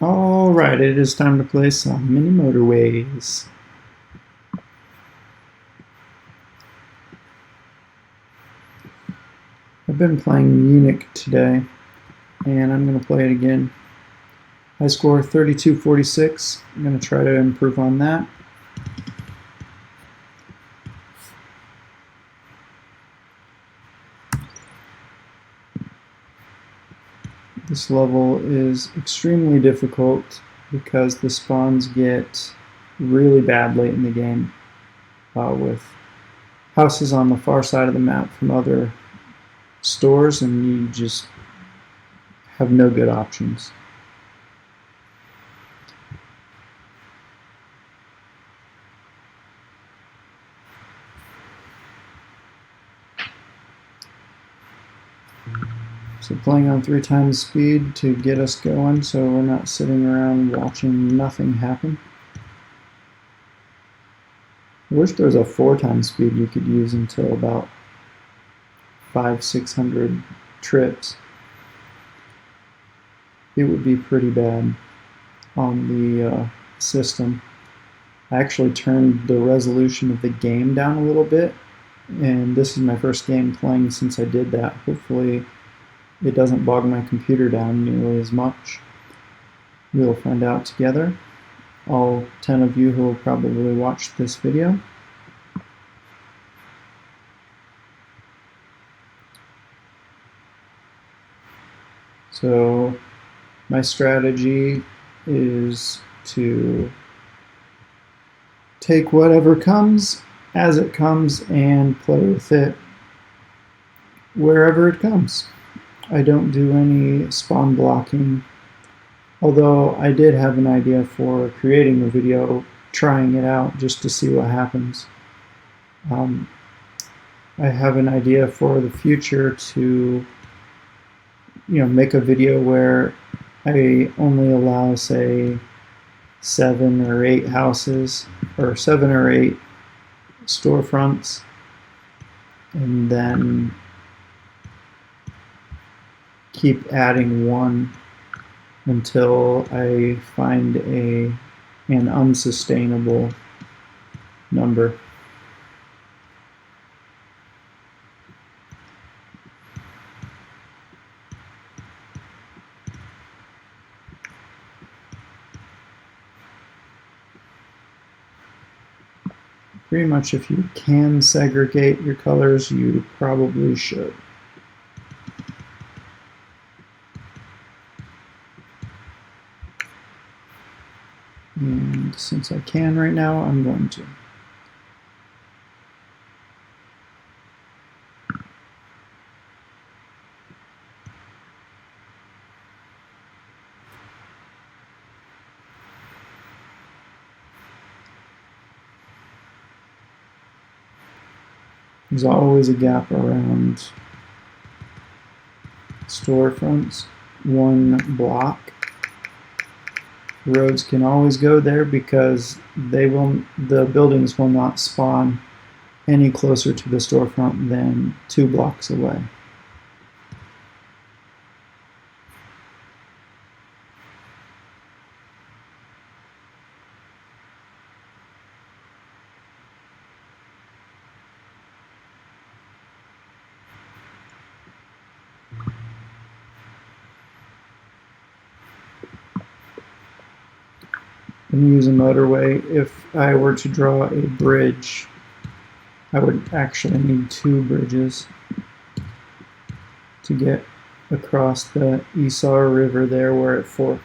Alright, it is time to play some Mini Motorways. I've been playing Munich today, and I'm going to play it again. High score 32-46. I'm going to try to improve on that. This level is extremely difficult because the spawns get really bad late in the game with houses on the far side of the map from other stores, and you just have no good options. So playing on 3 times speed to get us going so we're not sitting around watching nothing happen. I wish there was a 4 times speed you could use until about 500-600 trips. It would be pretty bad on the system. I actually turned the resolution of the game down a little bit, and this is my first game playing since I did that. Hopefully it doesn't bog my computer down nearly as much. We'll find out together, all 10 of you who will probably watch this video. So my strategy is to take whatever comes as it comes and play with it wherever it comes. I don't do any spawn blocking, although I did have an idea for creating a video trying it out just to see what happens. I have an idea for the future to make a video where I only allow, say, 7 or 8 houses or 7 or 8 storefronts, and then keep adding one until I find an unsustainable number. Pretty much if you can segregate your colors, you probably should. And since I can right now, I'm going to. There's always a gap around storefronts, 1 block. Roads can always go there because the buildings will not spawn any closer to the storefront than 2 blocks away. And use a motorway. If I were to draw a bridge, I would actually need 2 bridges to get across the Isar River there where it forked.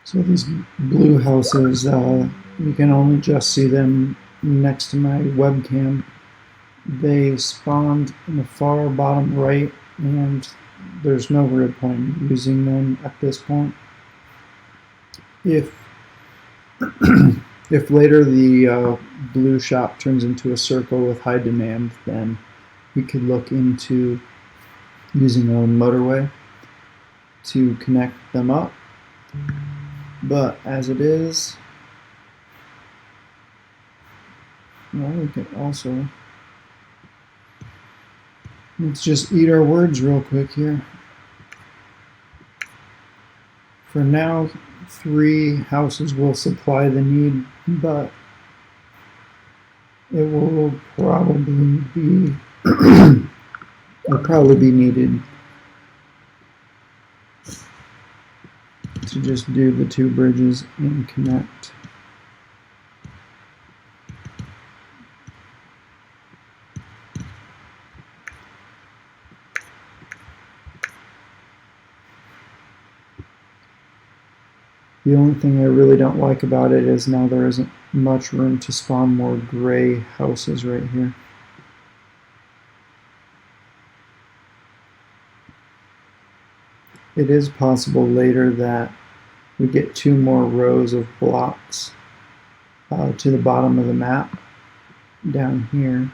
So these blue houses, you can only just see them next to my webcam. They spawned in the far bottom right, and there's no real point in using them at this point. If if later the blue shop turns into a circle with high demand, then we could look into using a motorway to connect them up. But as it is, well, we could also, let's just eat our words real quick here. For now, 3 houses will supply the need, but it will probably be needed to just do the 2 bridges and connect. The only thing I really don't like about it is now there isn't much room to spawn more gray houses right here. It is possible later that we get 2 more rows of blocks to the bottom of the map down here,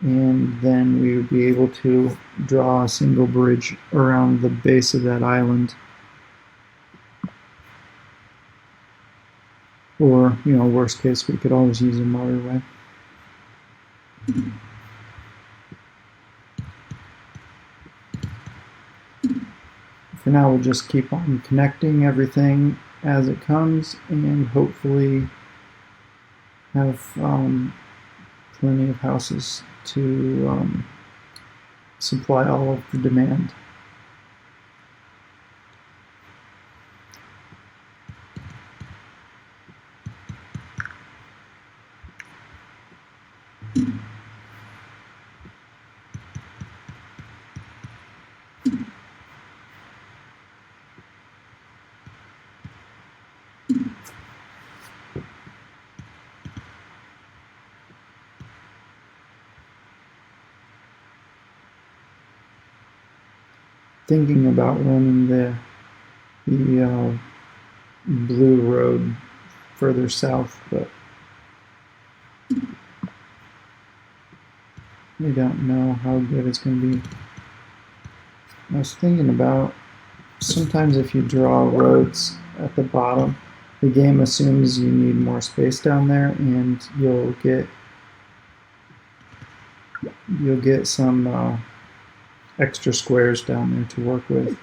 and then we would be able to draw a single bridge around the base of that island. Or, worst case, we could always use a motorway. For now, we'll just keep on connecting everything as it comes, and hopefully have plenty of houses to supply all of the demand. Thinking about running the blue road further south, but I don't know how good it's going to be. I was thinking about sometimes if you draw roads at the bottom, the game assumes you need more space down there, and you'll get some extra squares down there to work with.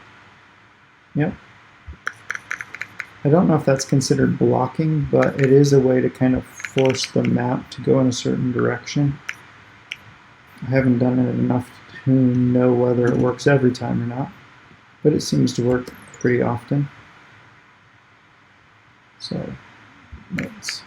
Yep. I don't know if that's considered blocking, but it is a way to kind of force the map to go in a certain direction. I haven't done it enough to know whether it works every time or not, but it seems to work pretty often. So let's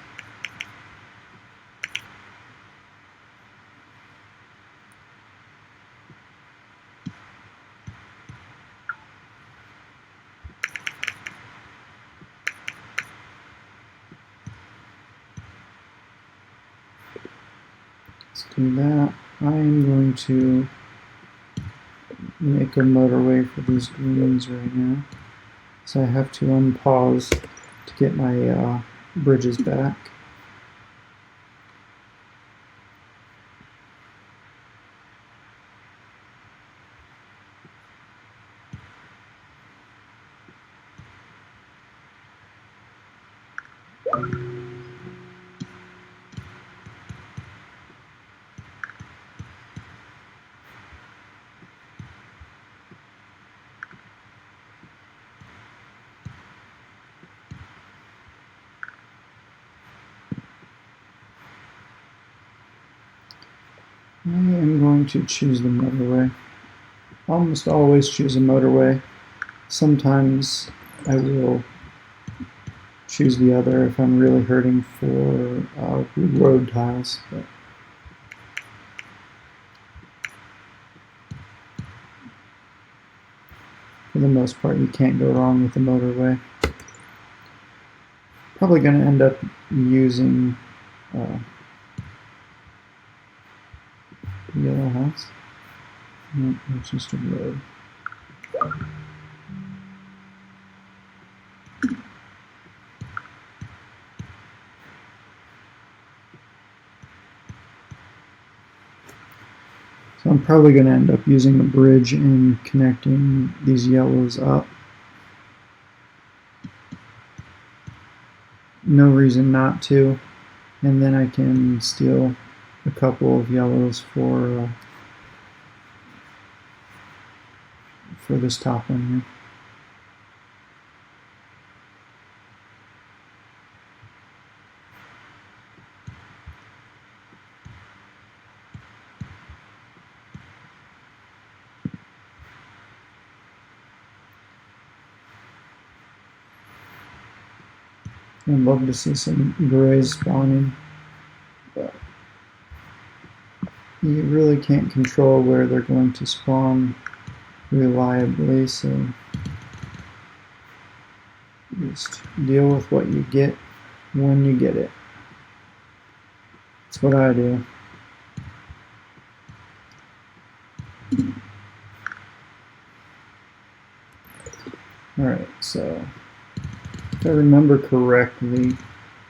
do that. I am going to make a motorway for these greens right now, so I have to unpause to get my bridges back. I am going to choose the motorway. Almost always choose a motorway. Sometimes I will choose the other if I'm really hurting for road tiles. But for the most part, you can't go wrong with the motorway. Probably going to end up using Yellow house. Nope, it's just a road. So I'm probably going to end up using the bridge and connecting these yellows up. No reason not to. And then I can steal a couple of yellows for this top one here. I'd love to see some grays spawning, but you really can't control where they're going to spawn reliably, so just deal with what you get when you get it. That's what I do. Alright, so if I remember correctly,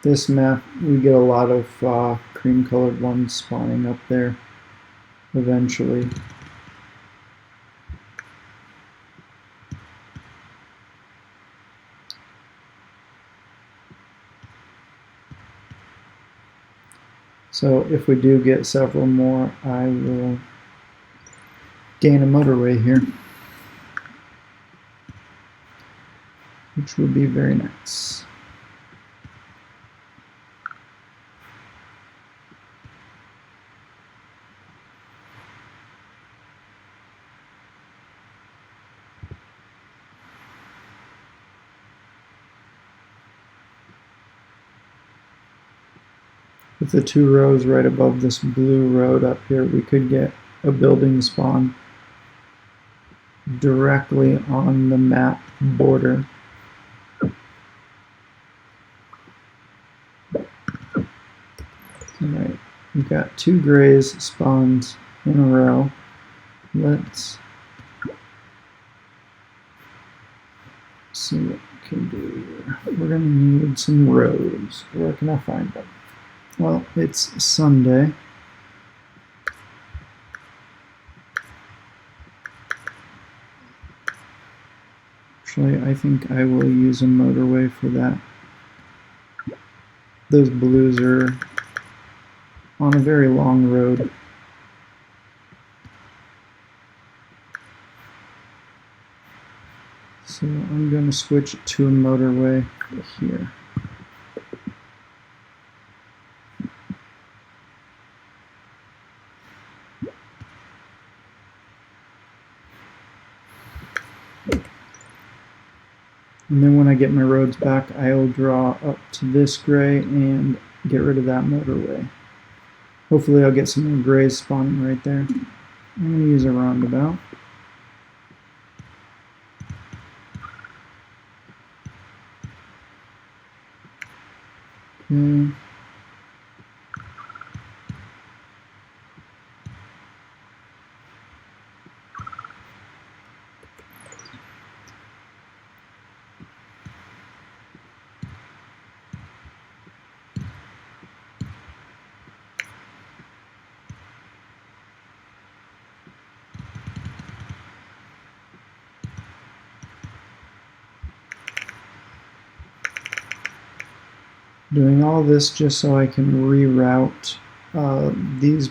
this map we get a lot of cream colored ones spawning up there eventually. So if we do get several more, I will gain a motorway here, which would be very nice. With the 2 rows right above this blue road up here, we could get a building spawn directly on the map border. Alright, we've got 2 grays spawned in a row. Let's see what we can do here. We're going to need some roads. Where can I find them? Well, it's Sunday. Actually, I think I will use a motorway for that. Those blues are on a very long road. So I'm going to switch to a motorway here. And then when I get my roads back, I'll draw up to this gray and get rid of that motorway. Hopefully I'll get some more grays spawning right there. I'm going to use a roundabout. Okay. Doing all this just so I can reroute these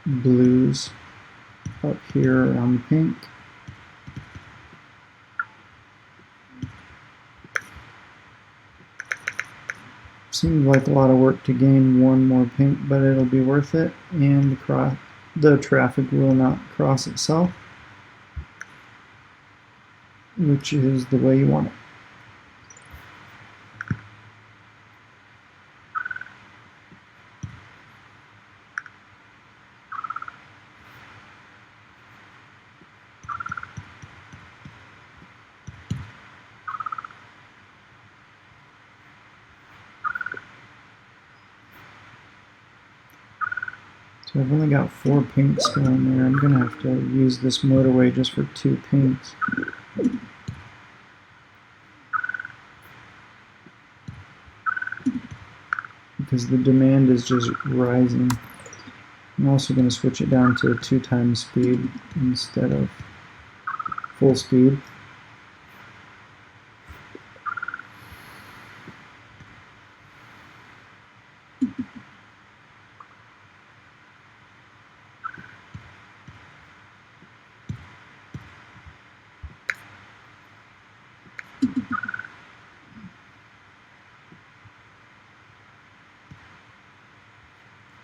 blues up here around the pink. Seems like a lot of work to gain 1 more pink, but it'll be worth it, and the traffic will not cross itself, which is the way you want it. So I've only got 4 pinks going there. I'm going to have to use this motorway just for 2 pinks. Because the demand is just rising. I'm also going to switch it down to 2 times speed instead of full speed.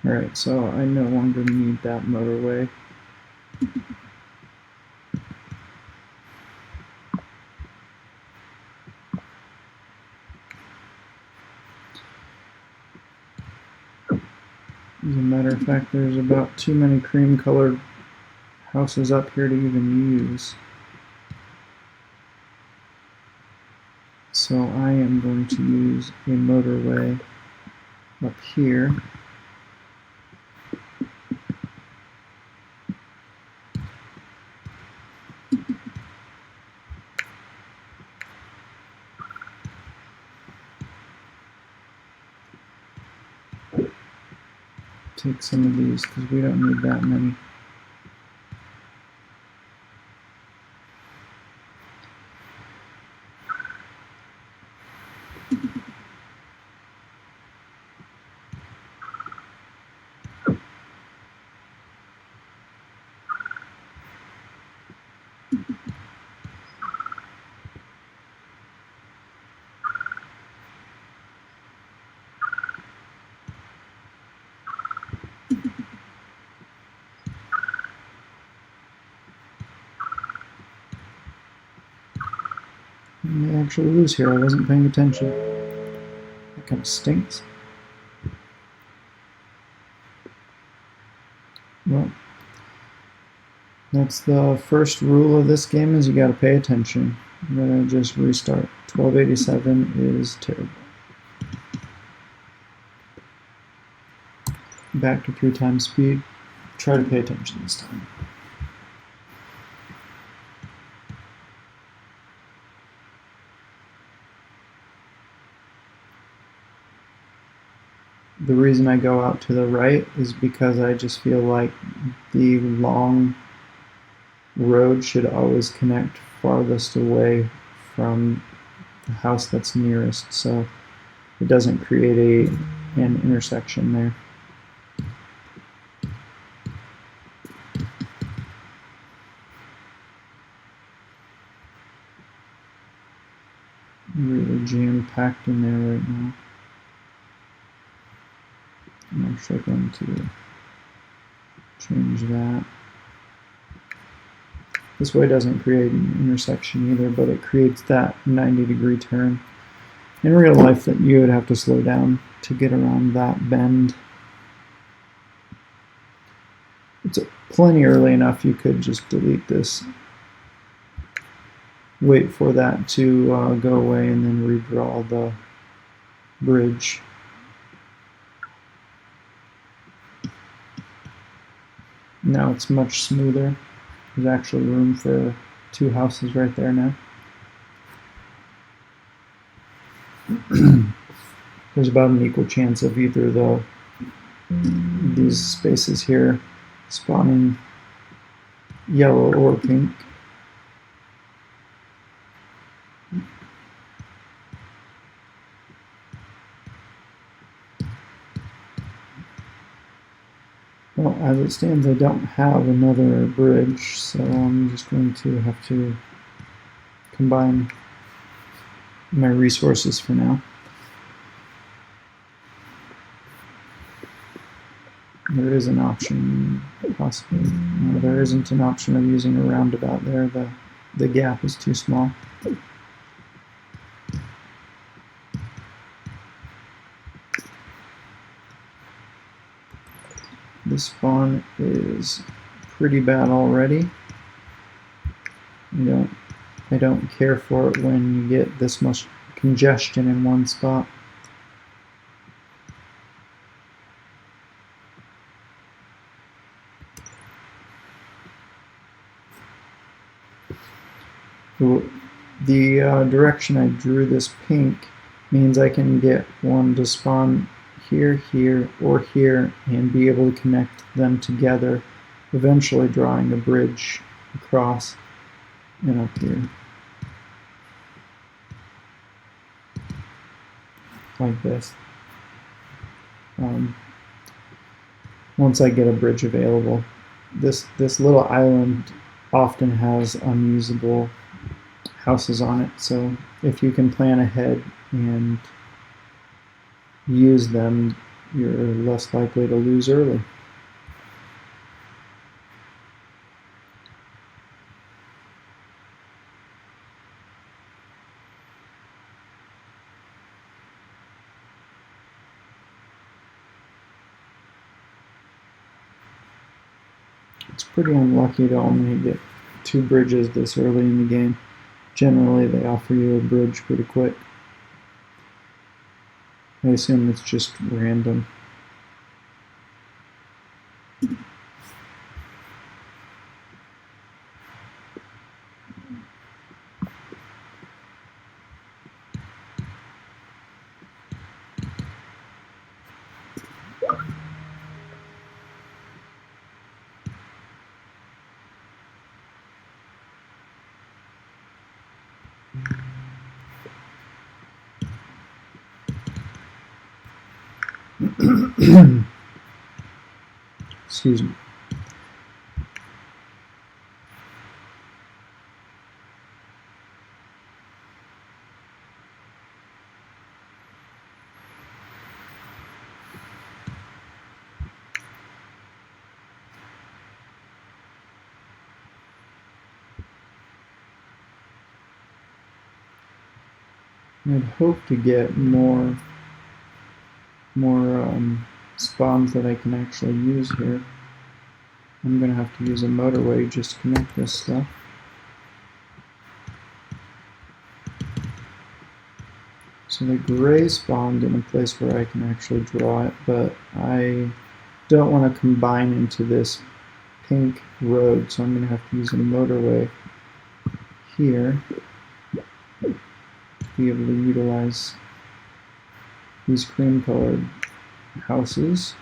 Alright, so I no longer need that motorway. As a matter of fact, there's about too many cream colored houses up here to even use. So I am going to use a motorway up here. Take some of these because we don't need that many. I may actually lose here. I wasn't paying attention. That kind of stinks. Well, that's the first rule of this game, is you gotta pay attention. I'm gonna just restart. 1287 is terrible. Back to 3 times speed. Try to pay attention this time. The reason I go out to the right is because I just feel like the long road should always connect farthest away from the house that's nearest, so it doesn't create an intersection there. Really jam-packed in there right now. I'm actually going to change that. This way doesn't create an intersection either, but it creates that 90-degree turn. In real life, that you would have to slow down to get around that bend. It's plenty early enough you could just delete this. Wait for that to go away and then redraw the bridge. Now it's much smoother. There's actually room for 2 houses right there now. There's about an equal chance of either these spaces here spawning yellow or pink. Well, as it stands, I don't have another bridge, so I'm just going to have to combine my resources for now. There is an option, possibly. No, there isn't an option of using a roundabout there. The gap is too small. This spawn is pretty bad already. I don't care for it when you get this much congestion in one spot. The direction I drew this pink means I can get one to spawn here, here, or here, and be able to connect them together, eventually drawing a bridge across and up here. Like this. Once I get a bridge available. This little island often has unusable houses on it, so if you can plan ahead and use them, you're less likely to lose early. It's pretty unlucky to only get 2 bridges this early in the game. Generally, they offer you a bridge pretty quick. I assume it's just random. Excuse me. I'd hope to get more spawns that I can actually use here. I'm going to have to use a motorway just to connect this stuff. So the gray spawned in a place where I can actually draw it, but I don't want to combine into this pink road, so I'm going to have to use a motorway here to be able to utilize these cream-colored houses.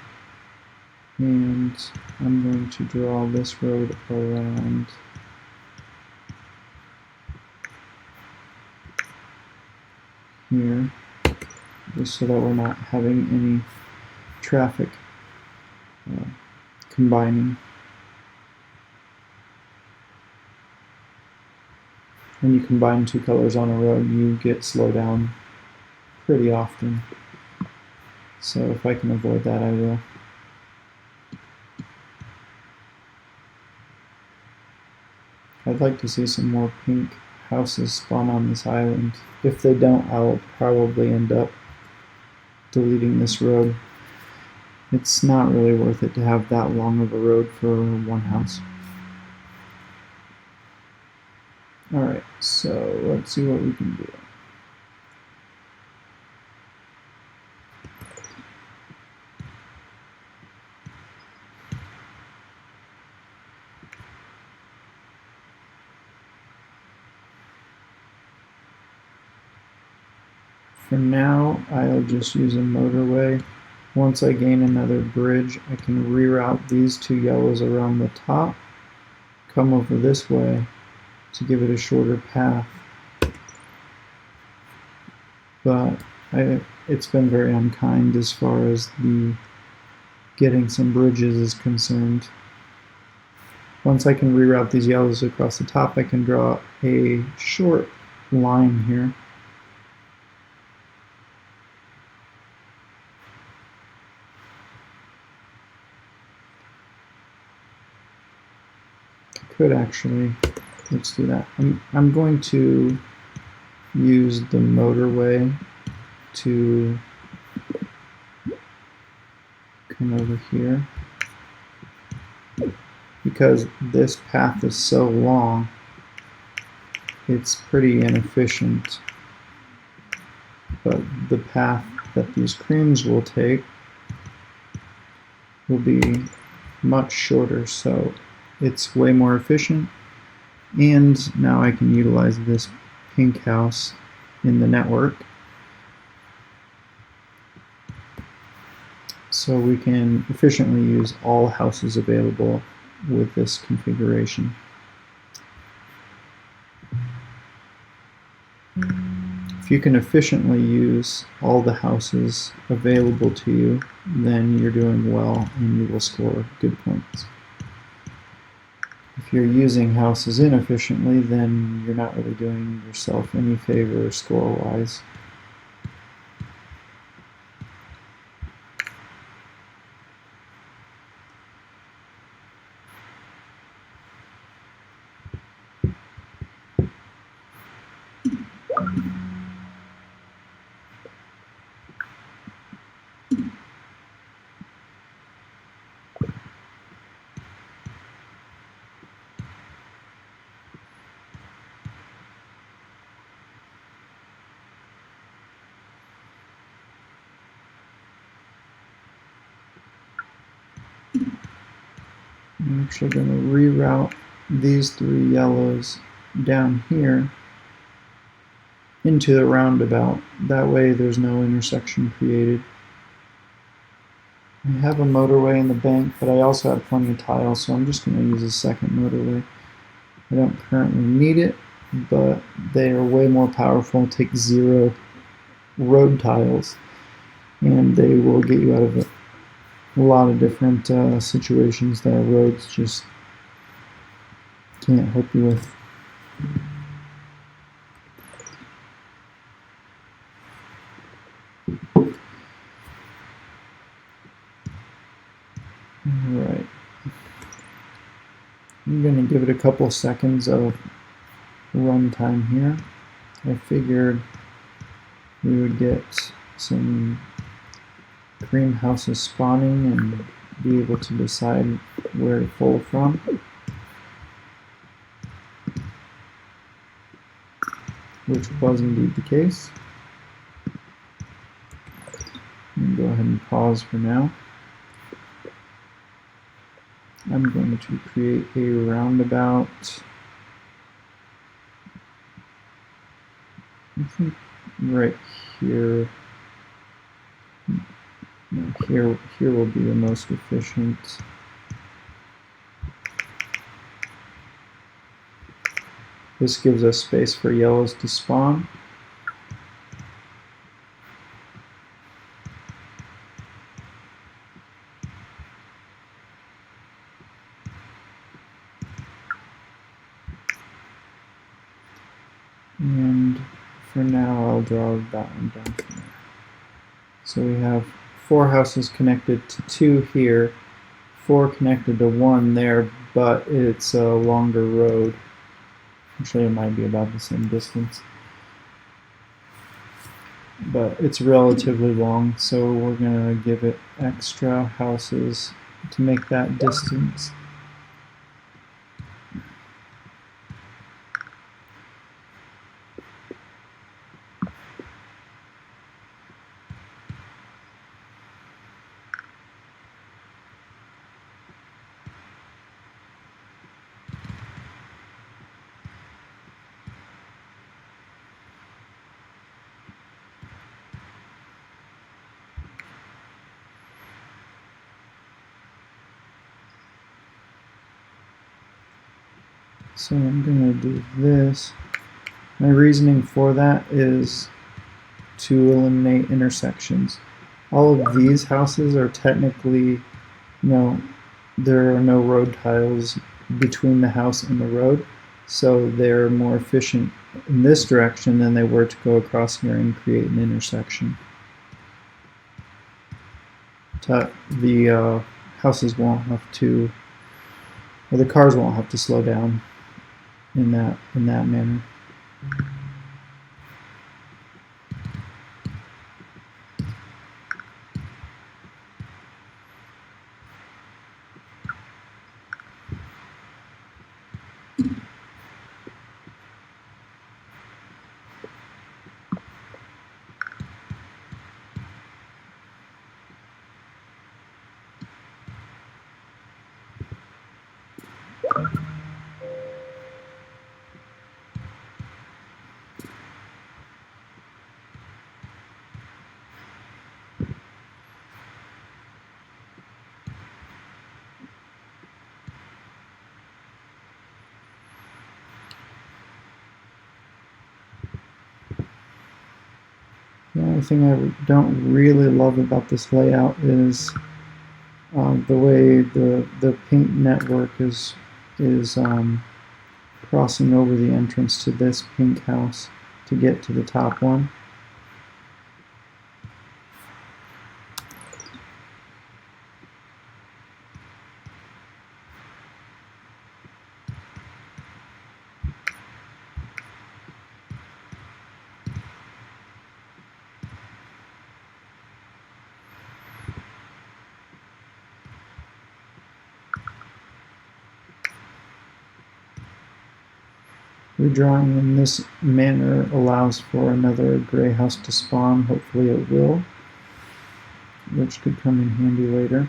And I'm going to draw this road around here, just so that we're not having any traffic combining. When you combine 2 colors on a road, you get slowed down pretty often. So if I can avoid that, I will. I'd like to see some more pink houses spawn on this island. If they don't, I'll probably end up deleting this road. It's not really worth it to have that long of a road for one house. Alright, so let's see what we can do. For now, I'll just use a motorway. Once I gain another bridge, I can reroute these 2 yellows around the top, come over this way to give it a shorter path. But it's been very unkind as far as the getting some bridges is concerned. Once I can reroute these yellows across the top, I can draw a short line here. Could actually, let's do that. I'm going to use the motorway to come over here, because this path is so long, it's pretty inefficient. But the path that these creams will take will be much shorter, so it's way more efficient, And now I can utilize this pink house in the network. So we can efficiently use all houses available with this configuration. If you can efficiently use all the houses available to you, then you're doing well and you will score good points. If you're using houses inefficiently, then you're not really doing yourself any favor score-wise. I'm actually going to reroute these 3 yellows down here into the roundabout. That way there's no intersection created. I have a motorway in the bank, but I also have plenty of tiles, so I'm just going to use a second motorway. I don't currently need it, but they are way more powerful, take 0 road tiles, and they will get you out of a lot of different situations that roads just can't help you with. Alright. I'm going to give it a couple seconds of runtime here. I figured we would get some cream houses spawning and be able to decide where to pull from. Which was indeed the case. I'm going to go ahead and pause for now. I'm going to create a roundabout. I think right here. No, here will be the most efficient. This gives us space for yellows to spawn. And for now, I'll draw that one down from there. So we have 4 houses connected to 2 here, 4 connected to 1 there, but it's a longer road. Actually, it might be about the same distance. But it's relatively long, so we're going to give it extra houses to make that distance. So I'm going to do this. My reasoning for that is to eliminate intersections. All of these houses are technically, there are no road tiles between the house and the road, so they're more efficient in this direction than they were to go across here and create an intersection. The houses won't have to, or the cars won't have to slow down in that manner. only thing I don't really love about this layout is the way the paint network is crossing over the entrance to this pink house to get to the top one. Redrawing in this manner allows for another gray house to spawn. Hopefully it will, which could come in handy later.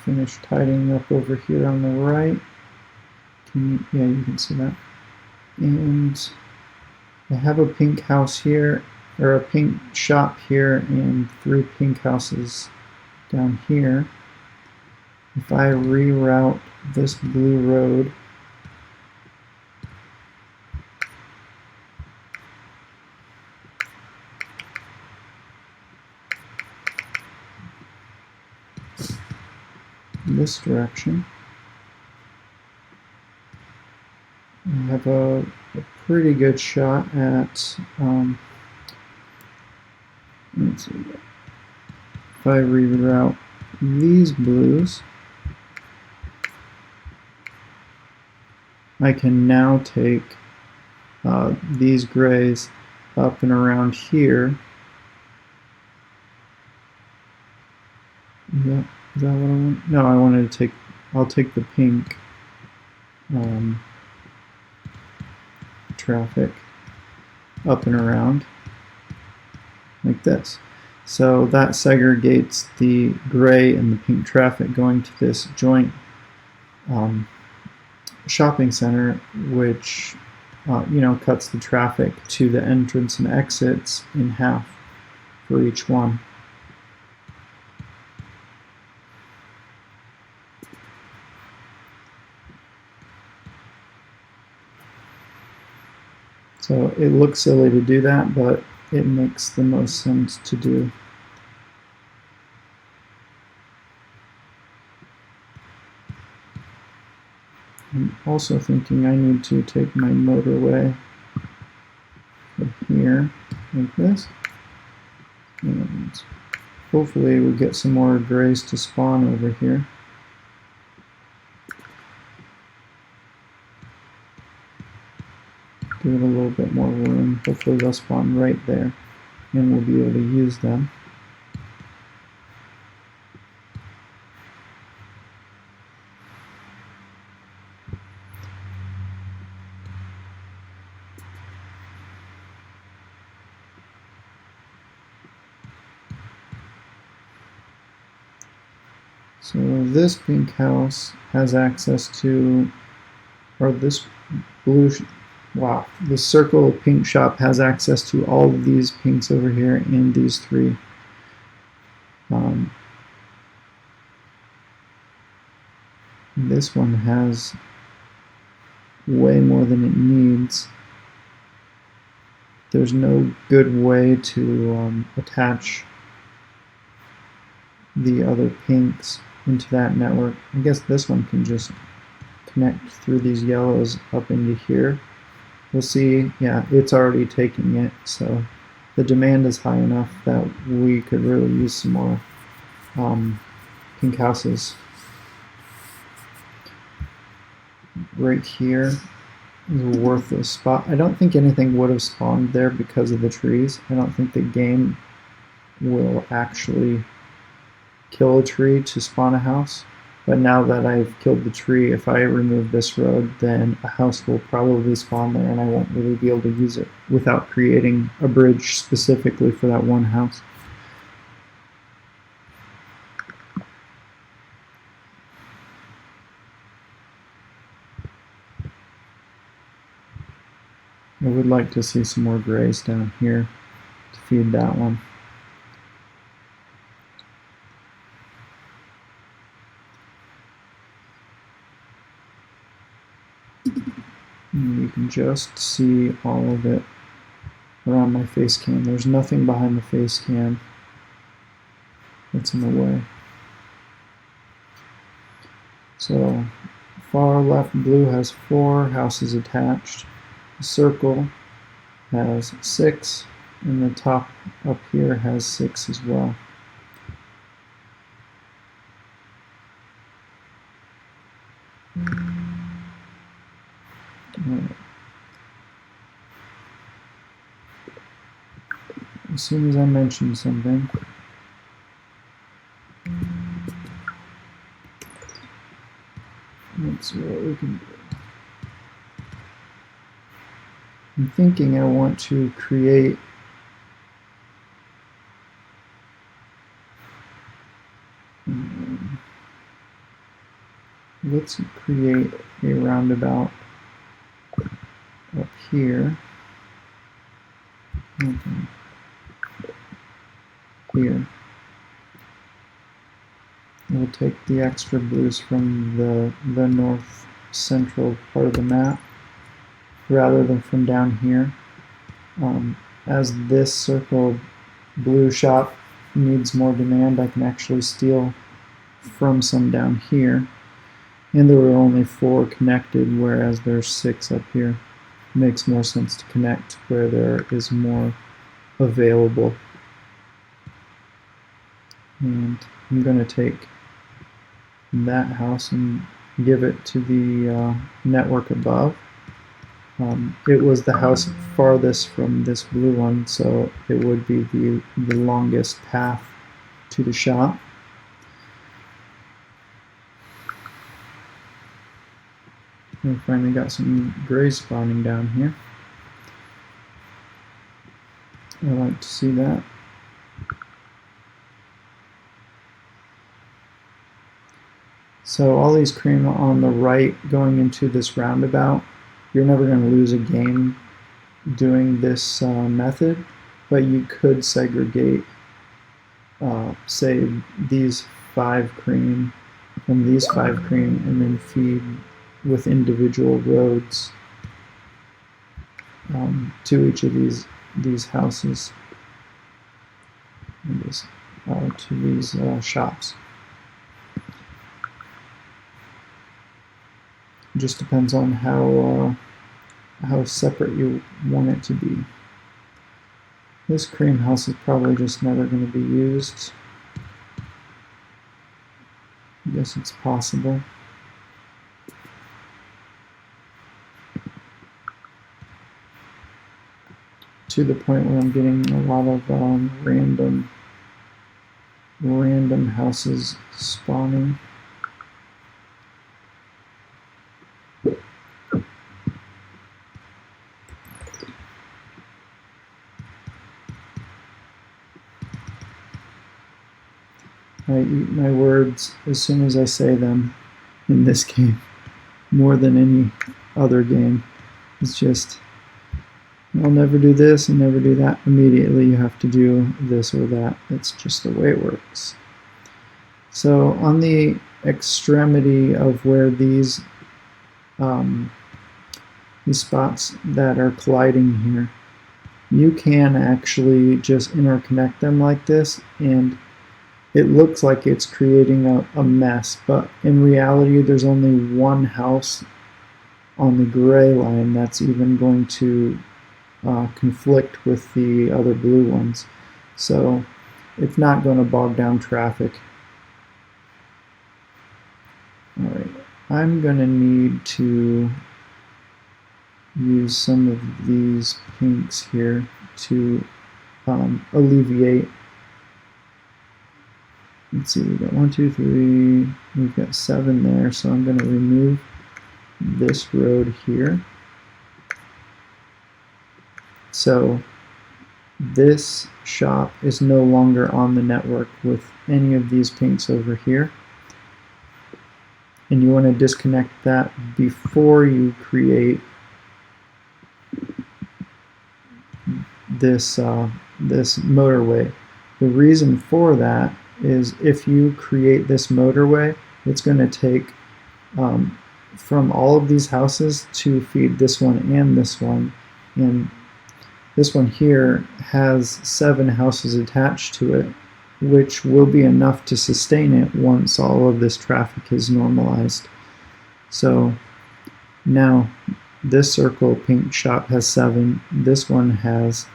Finish tidying up over here on the right. Yeah, you can see that. And I have a pink house here, or a pink shop here, and 3 pink houses down here. If I reroute this blue road, in this direction, I have a pretty good shot at, let's see, if I reroute these blues, I can now take these grays up and around here. Is that what I want? No, I wanted to take, I'll take the pink traffic up and around like this. So that segregates the gray and the pink traffic going to this joint shopping center, which cuts the traffic to the entrance and exits in half for each one. So it looks silly to do that, but it makes the most sense to do. I'm also thinking I need to take my motorway from here, like this, and hopefully we'll get some more grays to spawn over here. Give it a little bit more room. Hopefully they'll spawn right there, and we'll be able to use them. So this pink house has access to, or this blue, wow, the circle pink shop has access to all of these pinks over here and these 3. This one has way more than it needs. There's no good way to attach the other pinks into that network. I guess this one can just connect through these yellows up into here. We'll see. Yeah, it's already taking it, so the demand is high enough that we could really use some more pink houses. Right here is a worthless spot. I don't think anything would have spawned there because of the trees. I don't think the game will actually kill a tree to spawn a house. But now that I've killed the tree, if I remove this road, then a house will probably spawn there and I won't really be able to use it without creating a bridge specifically for that one house. I would like to see some more grays down here to feed that one. And you can just see all of it around my face cam. There's nothing behind the face cam that's in the way. So far left blue has 4 houses attached. The circle has 6, and the top up here has 6 as well. As soon as I mention something, let's see what we can do. I'm thinking I want to create let's create a roundabout up here. Here. We'll take the extra blues from the north central part of the map rather than from down here. As this circle blue shop needs more demand, I can actually steal from some down here. And there were only 4 connected, whereas there's 6 up here. It makes more sense to connect where there is more available. And I'm going to take that house and give it to the network above. It was the house farthest from this blue one, so it would be the longest path to the shop. We finally got some gray spawning down here. I like to see that. So all these cream on the right going into this roundabout, you're never going to lose a game doing this method, but you could segregate, say, these 5 cream and these 5 cream, and then feed with individual roads to each of these houses, and to these shops. It just depends on how separate you want it to be. This cream house is probably just never going to be used. I guess it's possible. To the point where I'm getting a lot of random houses spawning. I eat my words as soon as I say them in this game, more than any other game. It's just, I'll never do this and never do that. Immediately you have to do this or that. It's just the way it works. So on the extremity of where these spots that are colliding here, you can actually just interconnect them like this, and it looks like it's creating a mess, but in reality there's only one house on the gray line that's even going to conflict with the other blue ones, so it's not going to bog down traffic. Alright, I'm going to need to use some of these pinks here to alleviate. Let's see, we've got 1, 2, 3, we've got 7 there, so I'm going to remove this road here. So this shop is no longer on the network with any of these pinks over here. And you want to disconnect that before you create this motorway. The reason for that is if you create this motorway, it's going to take from all of these houses to feed this one and this one. And this one here has 7 houses attached to it, which will be enough to sustain it once all of this traffic is normalized. So now this circle pink shop has 7. This one has,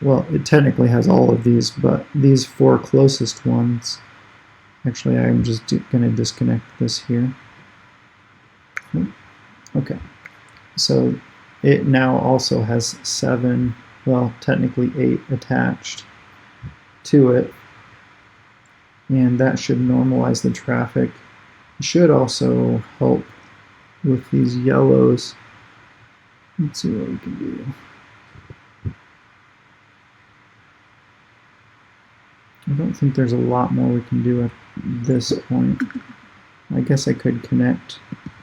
well, it technically has all of these, but these 4 closest ones, actually I'm just going to disconnect this here. Okay, so it now also has 7, well, technically 8 attached to it, and that should normalize the traffic. It should also help with these yellows. Let's see what we can do. I don't think there's a lot more we can do at this point. I guess I could connect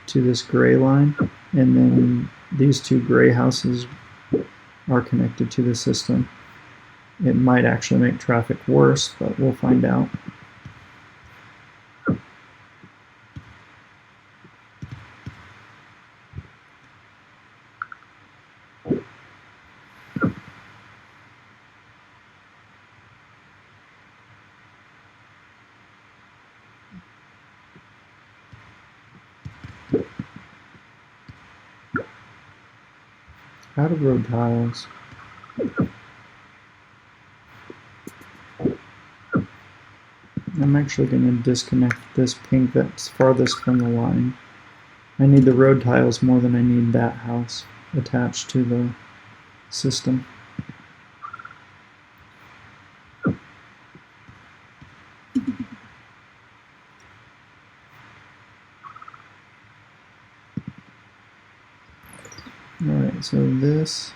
to this gray line, and then these 2 gray houses are connected to the system. It might actually make traffic worse, but we'll find out. Out of road tiles. I'm actually going to disconnect this pink that's farthest from the line. I need the road tiles more than I need that house attached to the system. Alright, so this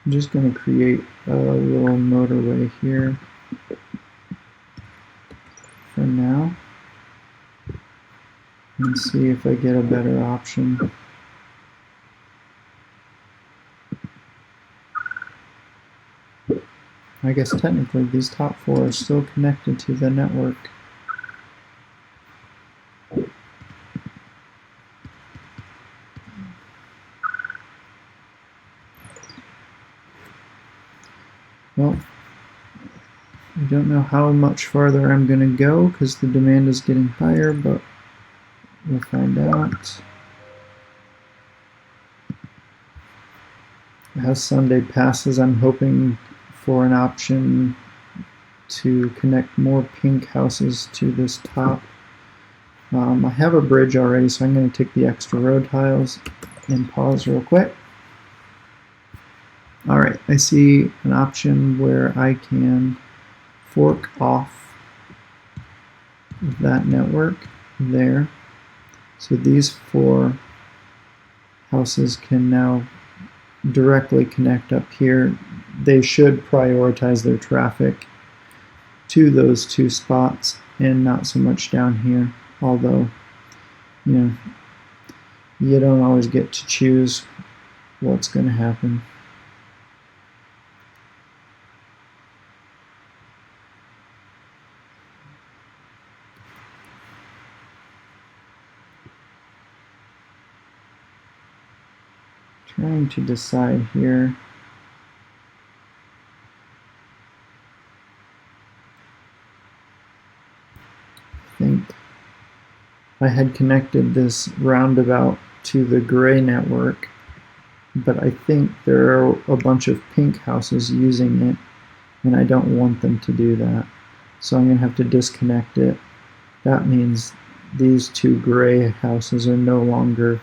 I'm just going to create a little motorway here for now and see if I get a better option. I guess technically these top 4 are still connected to the network. Well, I don't know how much farther I'm going to go because the demand is getting higher, but we'll find out. As Sunday passes, I'm hoping for an option to connect more pink houses to this top. I have a bridge already, so I'm going to take the extra road tiles and pause real quick. Alright, I see an option where I can fork off that network there. So these 4 houses can now directly connect up here. They should prioritize their traffic to those 2 spots and not so much down here, although, you know, you don't always get to choose what's going to happen. Trying to decide here. I think I had connected this roundabout to the gray network, but I think there are a bunch of pink houses using it, and I don't want them to do that. So I'm going to have to disconnect it. That means these 2 gray houses are no longer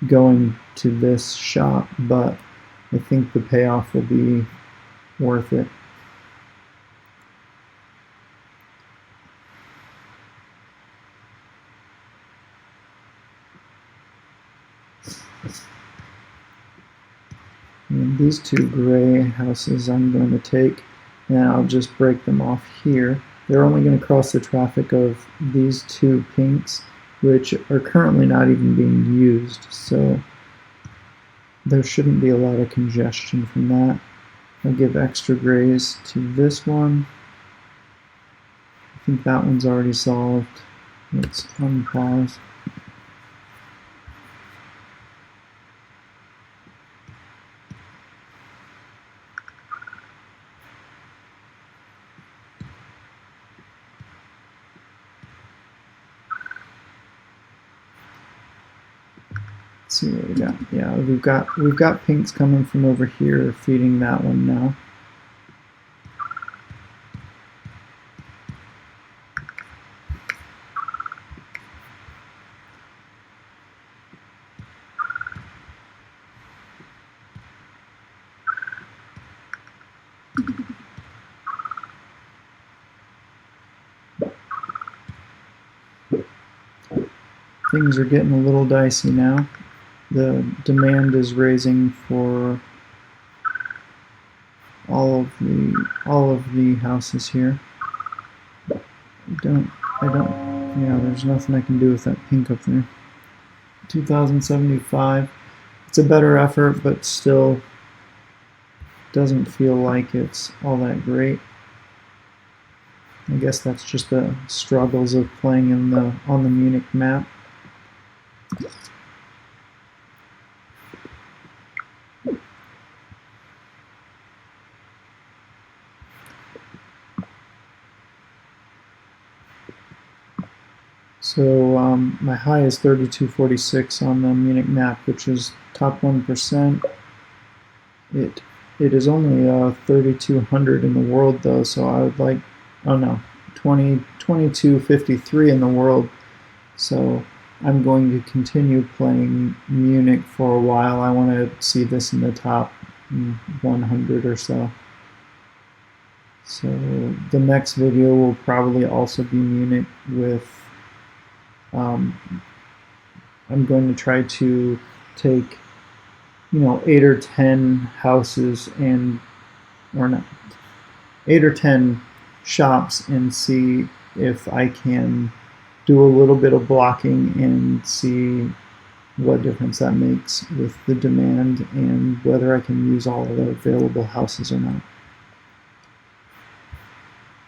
going to this shop, but I think the payoff will be worth it. And these 2 gray houses I'm going to take, and I'll just break them off here. They're only going to cross the traffic of these 2 pinks, which are currently not even being used, so there shouldn't be a lot of congestion from that. I'll give extra grays to this one. I think that one's already solved. Let's unpause. Let's see what we got. Yeah, we've got pinks coming from over here, feeding that one now. Things are getting a little dicey now. The demand is raising for all of the houses here. Yeah, there's nothing I can do with that pink up there. 2075. It's a better effort, but still doesn't feel like it's all that great. I guess that's just the struggles of playing on the Munich map. So my high is 3246 on the Munich map, which is top 1%. It is only 3200 in the world though, so I would like, oh no, 2253 in the world. So I'm going to continue playing Munich for a while. I want to see this in the top 100 or so. So the next video will probably also be Munich with, I'm going to try to take, 8 or 10 houses or not, 8 or 10 shops and see if I can do a little bit of blocking and see what difference that makes with the demand and whether I can use all of the available houses or not.